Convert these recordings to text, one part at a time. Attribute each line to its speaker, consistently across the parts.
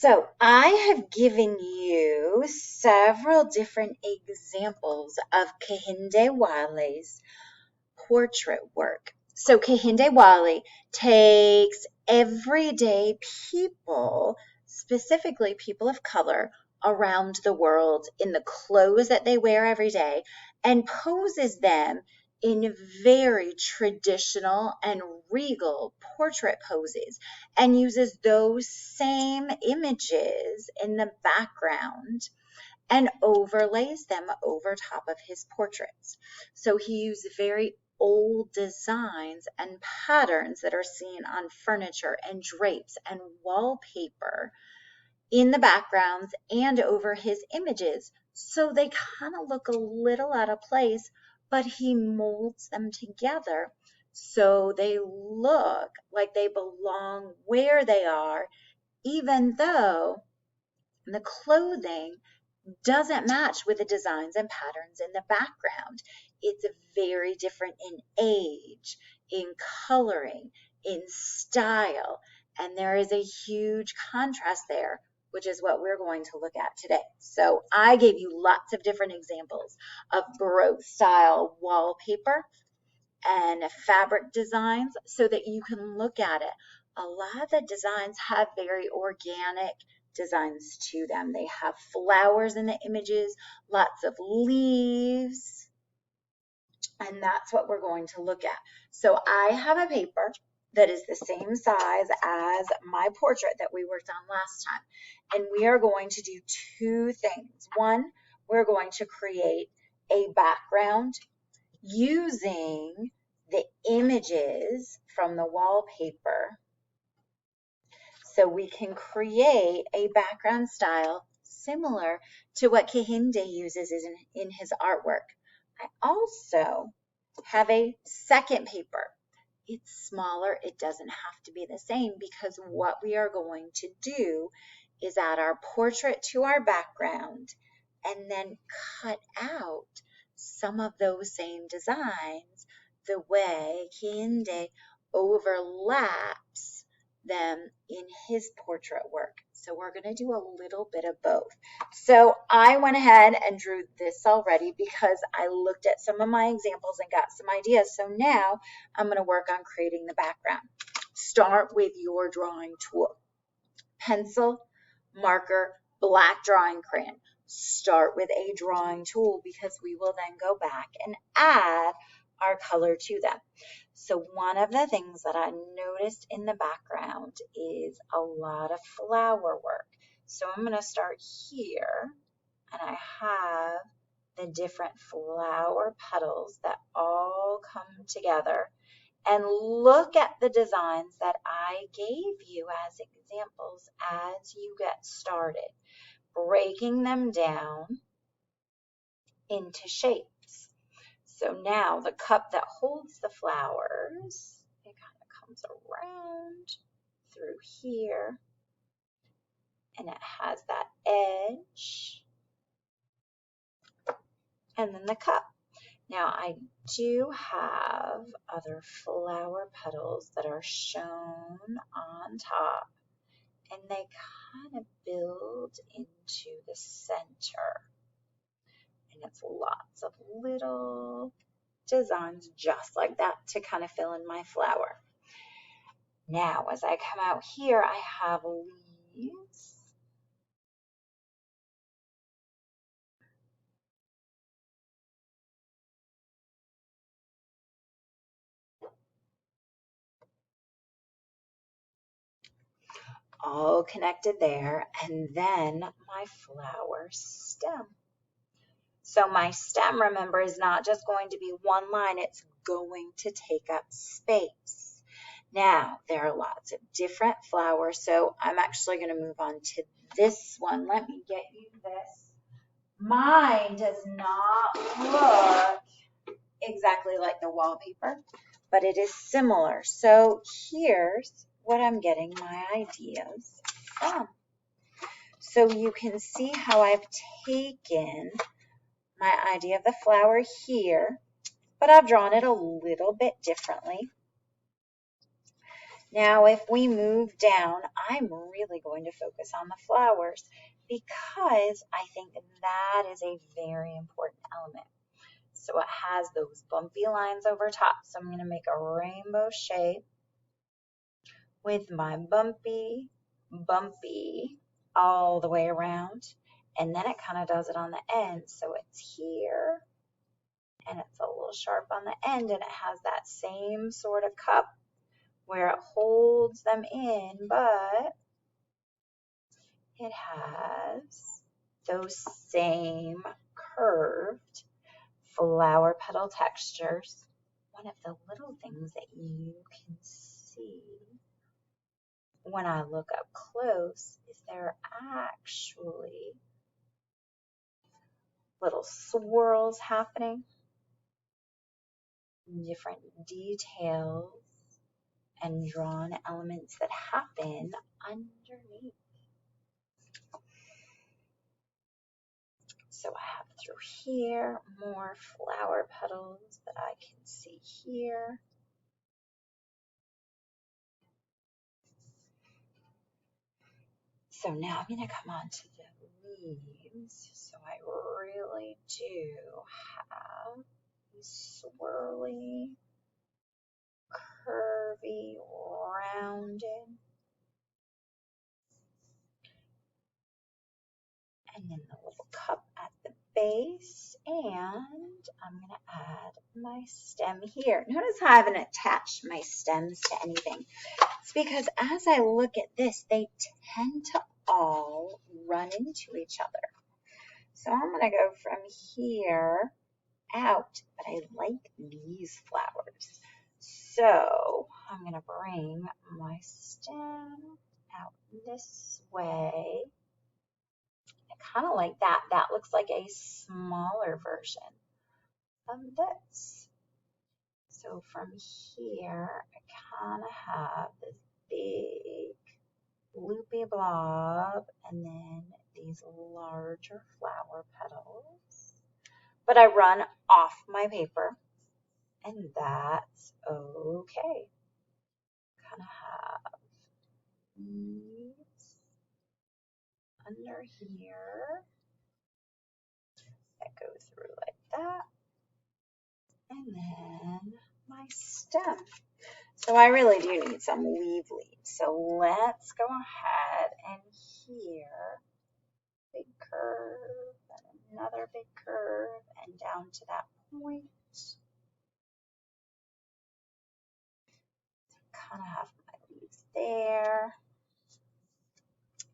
Speaker 1: So I have given you several different examples of Kehinde Wiley's portrait work. So Kehinde Wiley takes everyday people, specifically people of color, around the world in the clothes that they wear every day and poses them in very traditional and regal portrait poses and uses those same images in the background and overlays them over top of his portraits. So he used very old designs and patterns that are seen on furniture and drapes and wallpaper in the backgrounds and over his images. So they kind of look a little out of place, but he molds them together so they look like they belong where they are, even though the clothing doesn't match with the designs and patterns in the background. It's very different in age, in coloring, in style, and there is a huge contrast there, which is what we're going to look at today. So I gave you lots of different examples of Baroque style wallpaper and fabric designs so that you can look at it. A lot of the designs have very organic designs to them. They have flowers in the images, lots of leaves, and that's what we're going to look at. So I have a paper that is the same size as my portrait that we worked on last time, and we are going to do two things. One, we're going to create a background using the images from the wallpaper so we can create a background style similar to what Kehinde uses in his artwork. I also have a second paper. It's smaller. It doesn't have to be the same because what we are going to do is add our portrait to our background and then cut out some of those same designs the way Kehinde overlaps them in his portrait work. So we're going to do a little bit of both. So I went ahead and drew this already because I looked at some of my examples and got some ideas. So now I'm going to work on creating the background. Start with your drawing tool. Pencil, marker, black drawing crayon. Start with a drawing tool because we will then go back and add our color to them. So one of the things that I noticed in the background is a lot of flower work. So I'm going to start here, and I have the different flower petals that all come together. And look at the designs that I gave you as examples as you get started, breaking them down into shapes. So now the cup that holds the flowers, it kind of comes around through here, and it has that edge, and then the cup. Now I do have other flower petals that are shown on top, and they kind of build into the center. And it's lots of little designs just like that to kind of fill in my flower. Now, as I come out here, I have leaves. All connected there, and then my flower stem. So my stem, remember, is not just going to be one line, it's going to take up space. Now, there are lots of different flowers, so I'm actually going to move on to this one. Let me get you this. Mine does not look exactly like the wallpaper, but it is similar. So here's what I'm getting my ideas from. So you can see how I've taken my idea of the flower here, but I've drawn it a little bit differently. Now, if we move down, I'm really going to focus on the flowers because I think that is a very important element. So it has those bumpy lines over top. So I'm going to make a rainbow shape with my bumpy, bumpy all the way around. And then it kind of does it on the end. So it's here and it's a little sharp on the end and it has that same sort of cup where it holds them in, but it has those same curved flower petal textures. One of the little things that you can see when I look up close is there are actually little swirls happening, different details and drawn elements that happen underneath. So I have through here more flower petals that I can see here. So now I'm going to come on to the leaves. So I really do have these swirly, curvy, rounded, and then the little cup at the base, and I'm going to add my stem here. Notice how I haven't attached my stems to anything. It's because as I look at this, they tend to all run into each other. So I'm going to go from here out, but I like these flowers. So I'm going to bring my stem out this way. I kind of like that. That looks like a smaller version of this. So from here, I kind of have this big loopy blob and then these larger flower petals. But I run off my paper and that's okay. Kind of have these under here that go through like that. And then my stem. So I really do need some leaf leaves. So let's go ahead and here, big curve and another big curve and down to that point. Kind of have my leaves there.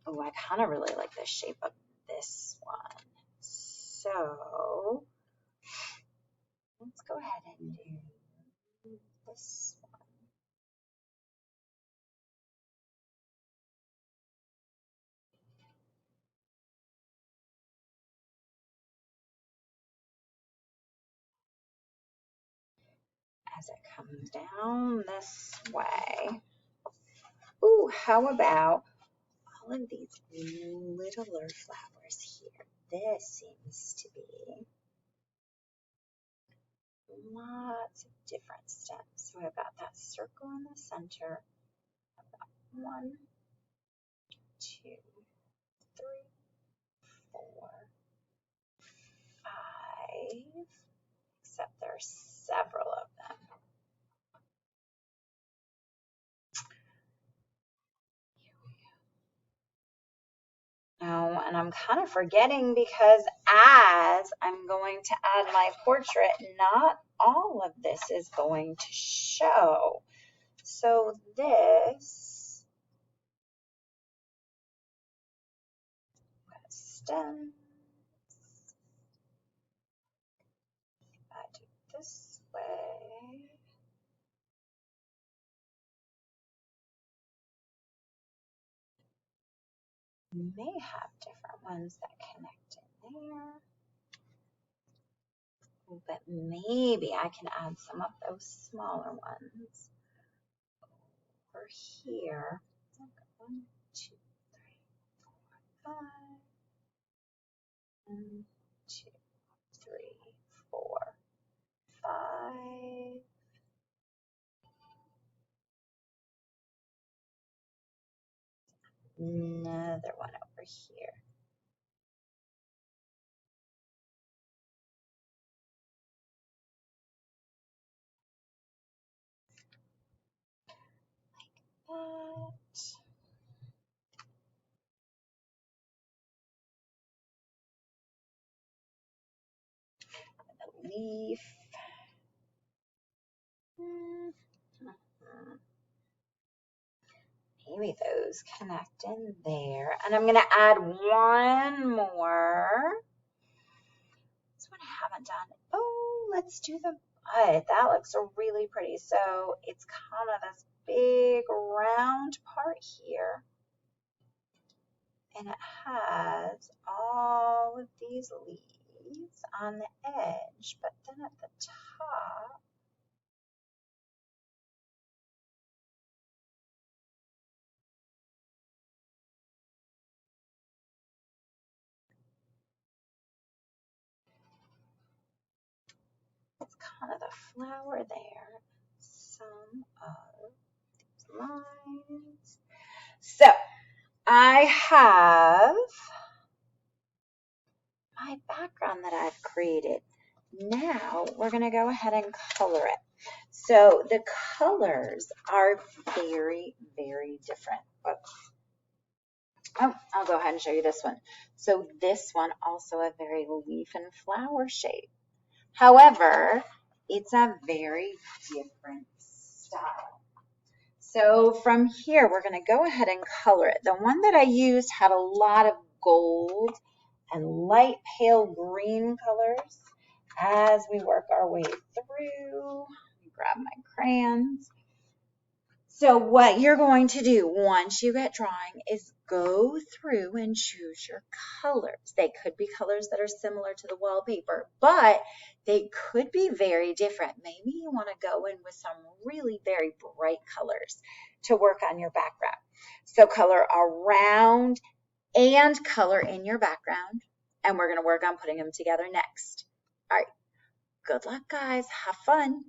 Speaker 1: Oh, I kind of really like the shape of this one. So let's go ahead and do this one. As it comes down this way. Ooh, how about all of these littler flowers here? This seems to be lots of different stems. So I've got that circle in the center. I've got 1, 2, 3, 4, 5, except there's several of them. Oh, and I'm kind of forgetting because as I'm going to add my portrait, not all of this is going to show. So this stem, I do this way. You may have different ones that connect in there. But maybe I can add some of those smaller ones over here. 1, 2, 3, 4, 5. 1, 2, 3, 4, 5. another one over here. That. A leaf. Maybe those connect in there. And I'm going to add one more. This one I haven't done. Oh, let's do the bud. That looks really pretty. So it's kind of this big round part here. And it has all of these leaves on the edge, but then at the top, it's kind of the flower there. Some of these lines. So I have my background that I've created. Now we're going to go ahead and color it. So the colors are very, very different. Oops. Oh, I'll go ahead and show you this one. So this one also a very leaf and flower shape. However, it's a very different style. So from here, we're going to go ahead and color it. The one that I used had a lot of gold and light pale green colors. As we work our way through, grab my crayons. So what you're going to do once you get drawing is go through and choose your colors. They could be colors that are similar to the wallpaper, but they could be very different. Maybe you want to go in with some really very bright colors to work on your background. So color around and color in your background, and we're going to work on putting them together next. All right, good luck, guys. Have fun.